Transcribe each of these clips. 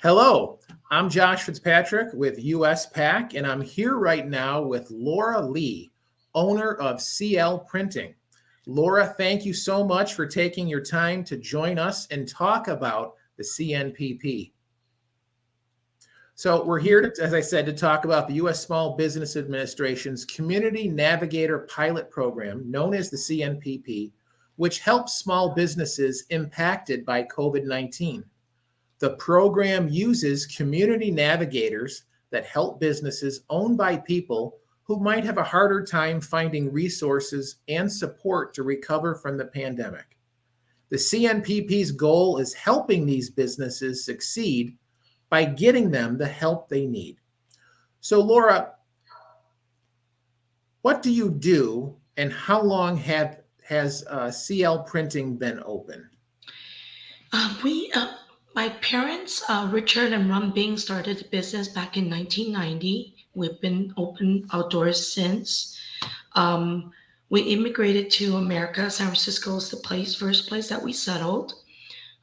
Hello, I'm Josh Fitzpatrick with US PAC, and I'm here right now with Laura Lee, owner of CL Printing. Laura, thank you so much for taking your time to join us and talk about the CNPP. So we're here, as I said, to talk about the U.S. Small Business Administration's Community Navigator Pilot Program, known as the CNPP, which helps small businesses impacted by COVID-19. The program uses community navigators that help businesses owned by people who might have a harder time finding resources and support to recover from the pandemic. The CNPP's goal is helping these businesses succeed by getting them the help they need. So, Laura, what do you do and how long has CL Printing been open? We, my parents, Richard and Ron Bing, started the business back in 1990. We've been open outdoors since. Um, we immigrated to America. San Francisco is the first place that we settled.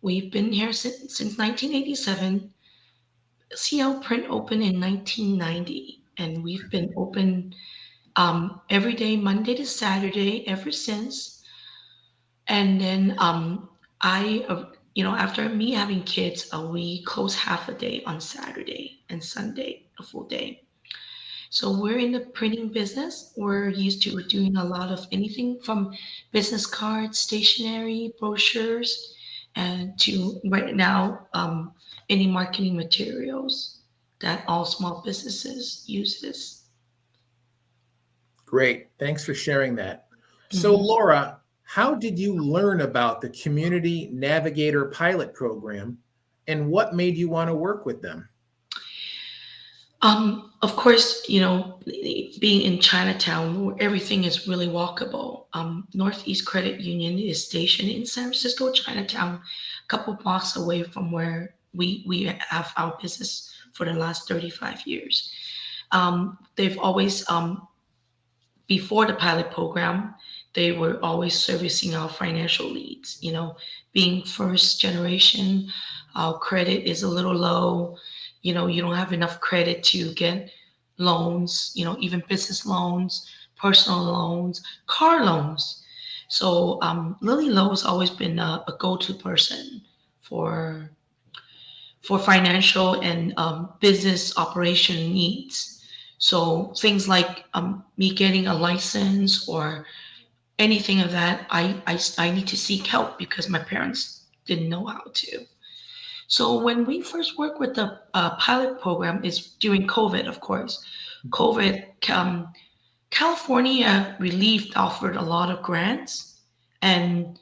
We've been here since 1987. CL Print opened in 1990, and we've been open every day, Monday to Saturday, ever since. And then after me having kids, we close half a day on Saturday and Sunday, a full day. So we're in the printing business. We're used to doing a lot of anything from business cards, stationery, brochures, and to right now, any marketing materials that all small businesses uses. Great. Thanks for sharing that. So, Mhm. Laura, how did you learn about the Community Navigator Pilot Program and what made you want to work with them? Of course, being in Chinatown, where everything is really walkable. Northeast Credit Union is stationed in San Francisco, Chinatown, a couple blocks away from where we have our business for the last 35 years. They've always, before the pilot program, they were always servicing our financial needs. Being first generation, our credit is a little low. You don't have enough credit to get loans, even business loans, personal loans, car loans. So Lily Lowe has always been a go-to person for for financial and business operation needs. So things like me getting a license or anything of that, I need to seek help because my parents didn't know how to. So when we first worked with the pilot program is during COVID, of course. COVID, California Relief offered a lot of grants, and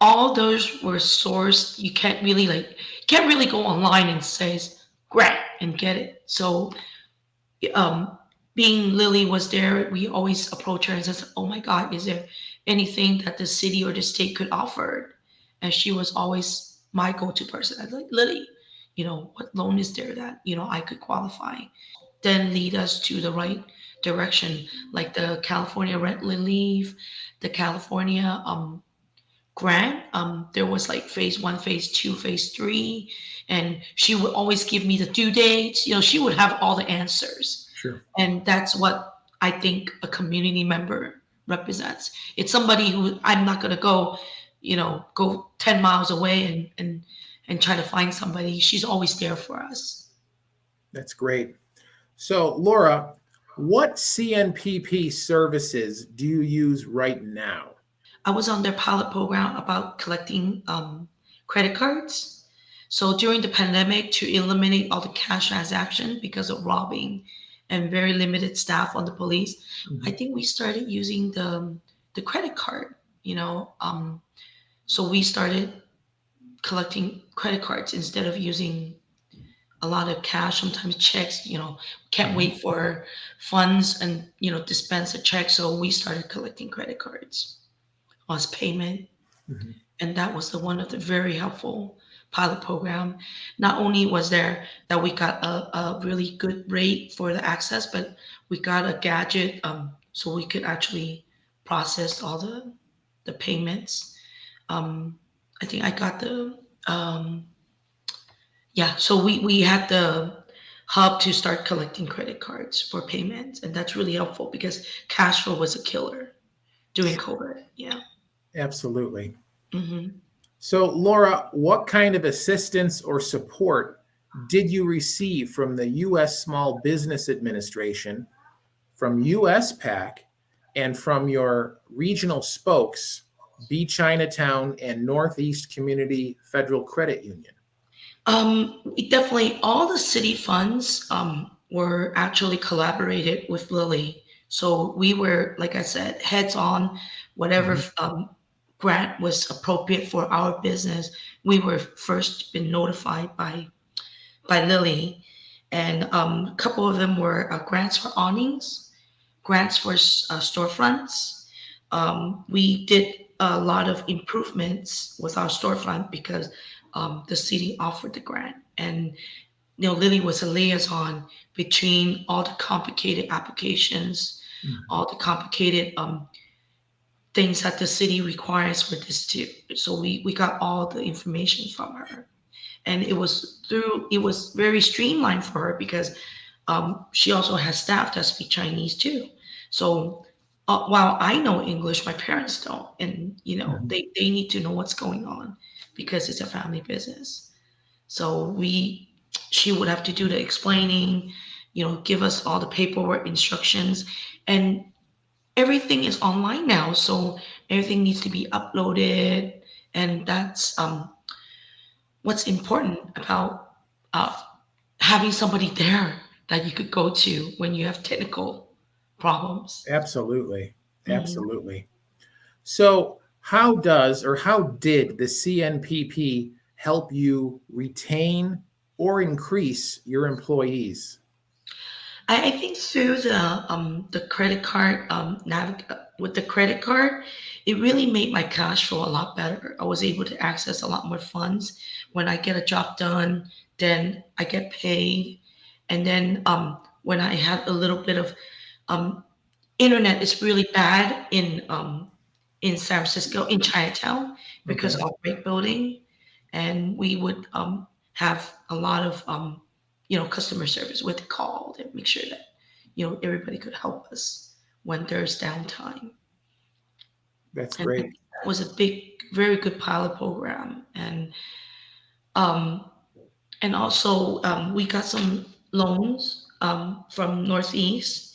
all those were sourced. You can't really go online and say grant and get it. So um, being Lily was there, we always approach her and says, "Oh my God, is there anything that the city or the state could offer?" And she was always my go-to person. I was like, Lily, what loan is there that I could qualify? Then lead us to the right direction, like the California rent relief, the California grant. There was like phase one, phase two, phase three, and she would always give me the due dates. She would have all the answers, Sure. and that's what I think a community member represents. It's somebody who I'm not gonna go 10 miles away and try to find somebody. She's always there for us. That's great. So, Laura, what CNPP services do you use right now? I was on their pilot program about collecting credit cards. So during the pandemic, to eliminate all the cash transaction because of robbing and very limited staff on the police, I Mhm. think we started using the credit card. So we started collecting credit cards instead of using a lot of cash. Sometimes checks. Can't Mhm. wait for funds and dispense a check. So we started collecting credit cards as payment, Mhm. and that was the one of the very helpful pilot program. Not only was there that we got a really good rate for the access, but we got a gadget, so we could actually process all the payments. um, I think I got um, Yeah, so we had the hub to start collecting credit cards for payments, and that's really helpful because cash flow was a killer during COVID. Yeah. Absolutely. Hmm. So, Laura, what kind of assistance or support did you receive from the U.S. Small Business Administration, from US PAC, and from your regional spokes, B Chinatown and Northeast Community Federal Credit Union? We definitely all the city funds were actually collaborated with Lilly. So we were, like I said, heads on whatever Mhm. grant was appropriate for our business. We were first been notified by Lilly, and a couple of them were grants for awnings, grants for storefronts. We did a lot of improvements with our storefront because the city offered the grant, and Lily was a liaison between all the complicated applications, Mhm. all the complicated things that the city requires for this too. So we got all the information from her, and it was very streamlined for her because she also has staff that speak Chinese too. So while I know English, my parents don't, and Mhm. they need to know what's going on because it's a family business. So she would have to do the explaining, give us all the paperwork instructions, and everything is online now. So everything needs to be uploaded, and that's what's important about uh, having somebody there that you could go to when you have technical problems. Absolutely. Mhm. Absolutely. So, how did the CNPP help you retain or increase your employees? I think through the credit card with the credit card, it really made my cash flow a lot better. I was able to access a lot more funds. When I get a job done, then I get paid, and then when I had a little bit of um, internet is really bad in San Francisco, in Chinatown, because Okay. of brick building, and we would have a lot of customer service with call and make sure that everybody could help us when there's downtime. That's And great. that was a big, very good pilot program, um, and also we got some loans from Northeast.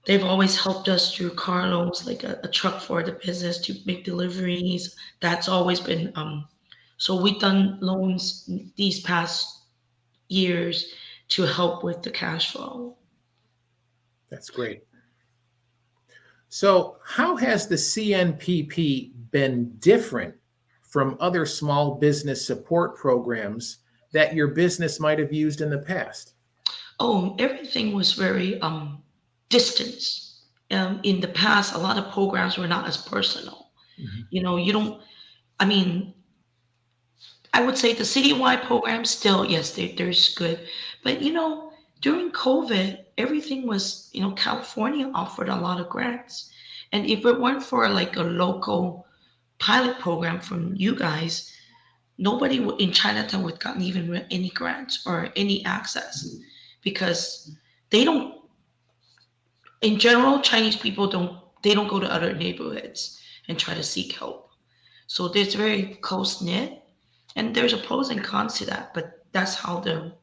They've always helped us through car loans, like a truck for the business to make deliveries. That's always been so we've done loans these past years to help with the cash flow. That's great. So, how has the CNPP been different from other small business support programs that your business might have used in the past? Oh, everything was very distance. In the past, a lot of programs were not as personal. Mhm. You don't. I mean, I would say the citywide program still, yes, there's good. But during COVID, everything was, California offered a lot of grants. And if it weren't for like a local pilot program from you guys, nobody in Chinatown would gotten even any grants or any access because they don't, in general, Chinese people they don't go to other neighborhoods and try to seek help. So there's very close knit, and there's a pros and cons to that. But that's how the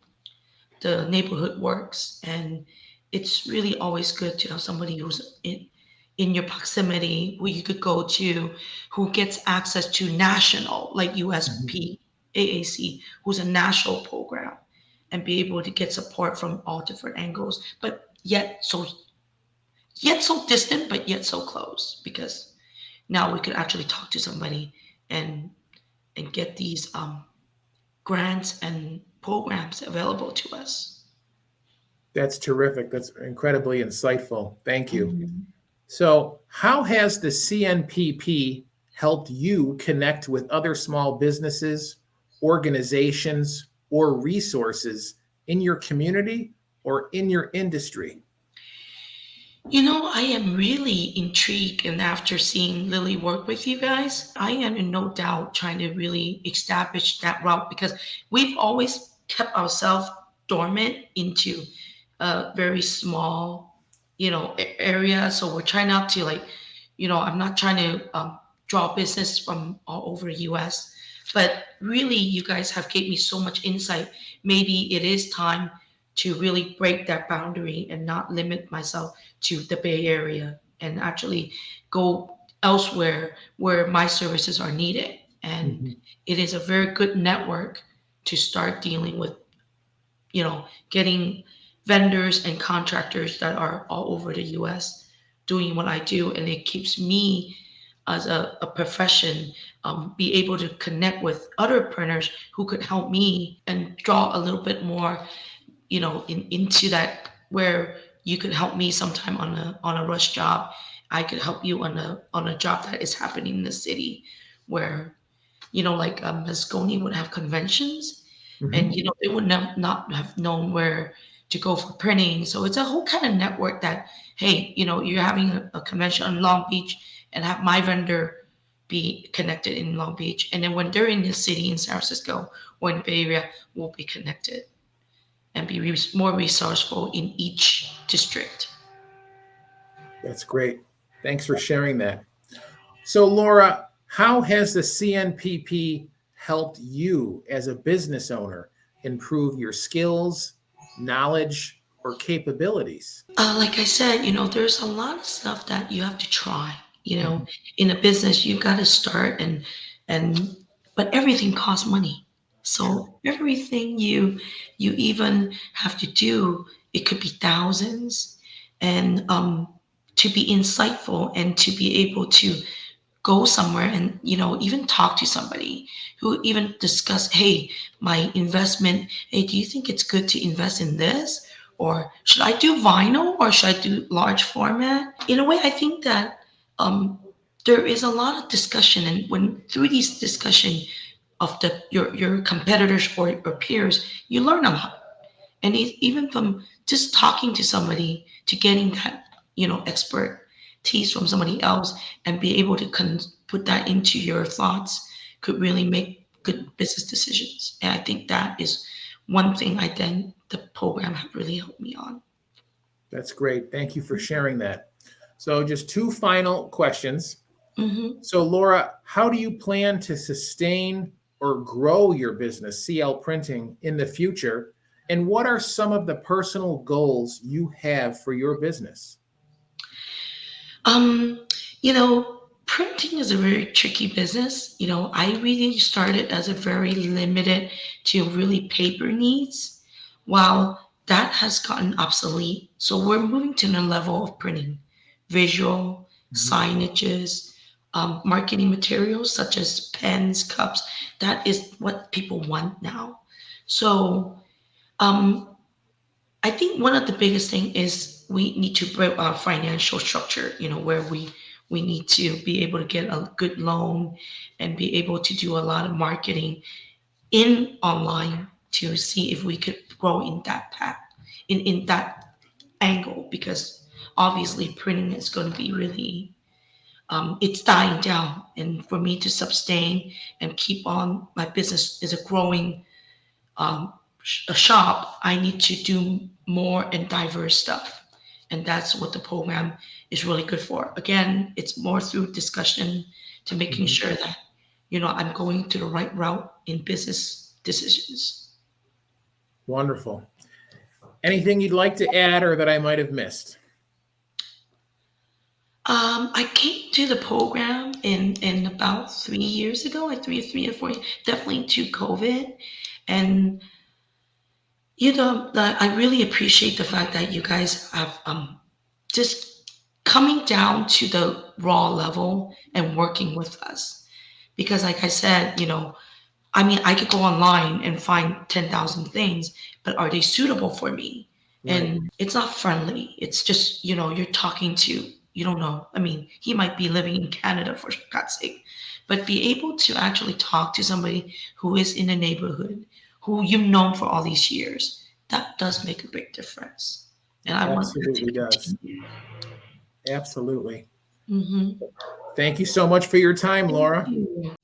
neighborhood works, and it's really always good to have somebody who's in your proximity who you could go to, who gets access to national, like Mhm. USP AAC, who's a national program, and be able to get support from all different angles, but yet so distant, but yet so close because now we could actually talk to somebody and get these grants and programs available to us. That's terrific. That's incredibly insightful. Thank you. Mhm. So, how has the CNPP helped you connect with other small businesses, organizations, or resources in your community or in your industry? I am really intrigued, and after seeing Lily work with you guys, I am in no doubt trying to really establish that route because we've always kept ourselves dormant into a very small, area. So we're trying not to like, I'm not trying to draw business from all over the US, but really, you guys have gave me so much insight. Maybe it is time to really break that boundary and not limit myself to the Bay Area and actually go elsewhere where my services are needed. And Mhm. it is a very good network to start dealing with, getting vendors and contractors that are all over the US doing what I do. And it keeps me as a profession be able to connect with other entrepreneurs who could help me and draw a little bit more into that where you could help me sometime on a rush job. I could help you on a job that is happening in the city where like Moscone would have conventions, and Mhm. they would not have known where to go for printing. So it's a whole kind of network that, hey, you're having a convention in Long Beach and have my vendor be connected in Long Beach, and then when they're in the city in San Francisco or in the Bay Area, we'll be connected and be more resourceful in each district. That's great. Thanks for sharing that. So, Laura, how has the CNPP helped you as a business owner improve your skills, knowledge, or capabilities? Like I said, there's a lot of stuff that you have to try. Mhm. In a business, you got to start and but everything costs money. Sure. So everything you even have to do, it could be thousands, and to be insightful and to be able to go somewhere and even talk to somebody who even discuss, hey, my investment, hey, do you think it's good to invest in this, or should I do vinyl or should I do large format? In a way, I think that um, there is a lot of discussion, and when through these discussion of your competitors or peers, you learn a lot. And even from just talking to somebody to getting that expertise from somebody else and be able to put that into your thoughts could really make good business decisions. And I think that is one thing I think the program have really helped me on. That's great. Thank you for sharing that. So, just two final questions. Hmm. So, Laura, how do you plan to sustain or grow your business, CL Printing, in the future? And what are some of the personal goals you have for your business? Um, Printing is a very tricky business. I really started as a very limited to really paper needs, while that has gotten obsolete. So we're moving to the level of printing, visual, Mhm. signages, marketing materials such as pens, cups. That is what people want now. So um, I think one of the biggest thing is we need to build our financial structure, where we need to be able to get a good loan and be able to do a lot of marketing in online to see if we could grow in that path, in that angle, because obviously printing is going to be really it's dying down, and for me to sustain and keep on my business is a growing um, a shop, I need to do more and diverse stuff. And that's what the program is really good for. Again, it's more through discussion to making Mhm. sure that, I'm going to the right route in business decisions. Wonderful. Anything you'd like to add or that I might have missed? I came to the program in about 3 years ago, like three or four, definitely to COVID. And I really appreciate the fact that you guys have just coming down to the raw level and working with us. Because, like I said, I mean, I could go online and find 10,000 things, but are they suitable for me? Right. And it's not friendly. It's just, you're talking to, you don't know. I mean, he might be living in Canada for God's sake, but be able to actually talk to somebody who is in the neighborhood, who you've known for all these years, that does make a big difference. And It I want that to absolutely does. continue. Absolutely. Mm-hmm. Thank you so much for your time, Thank Laura. you.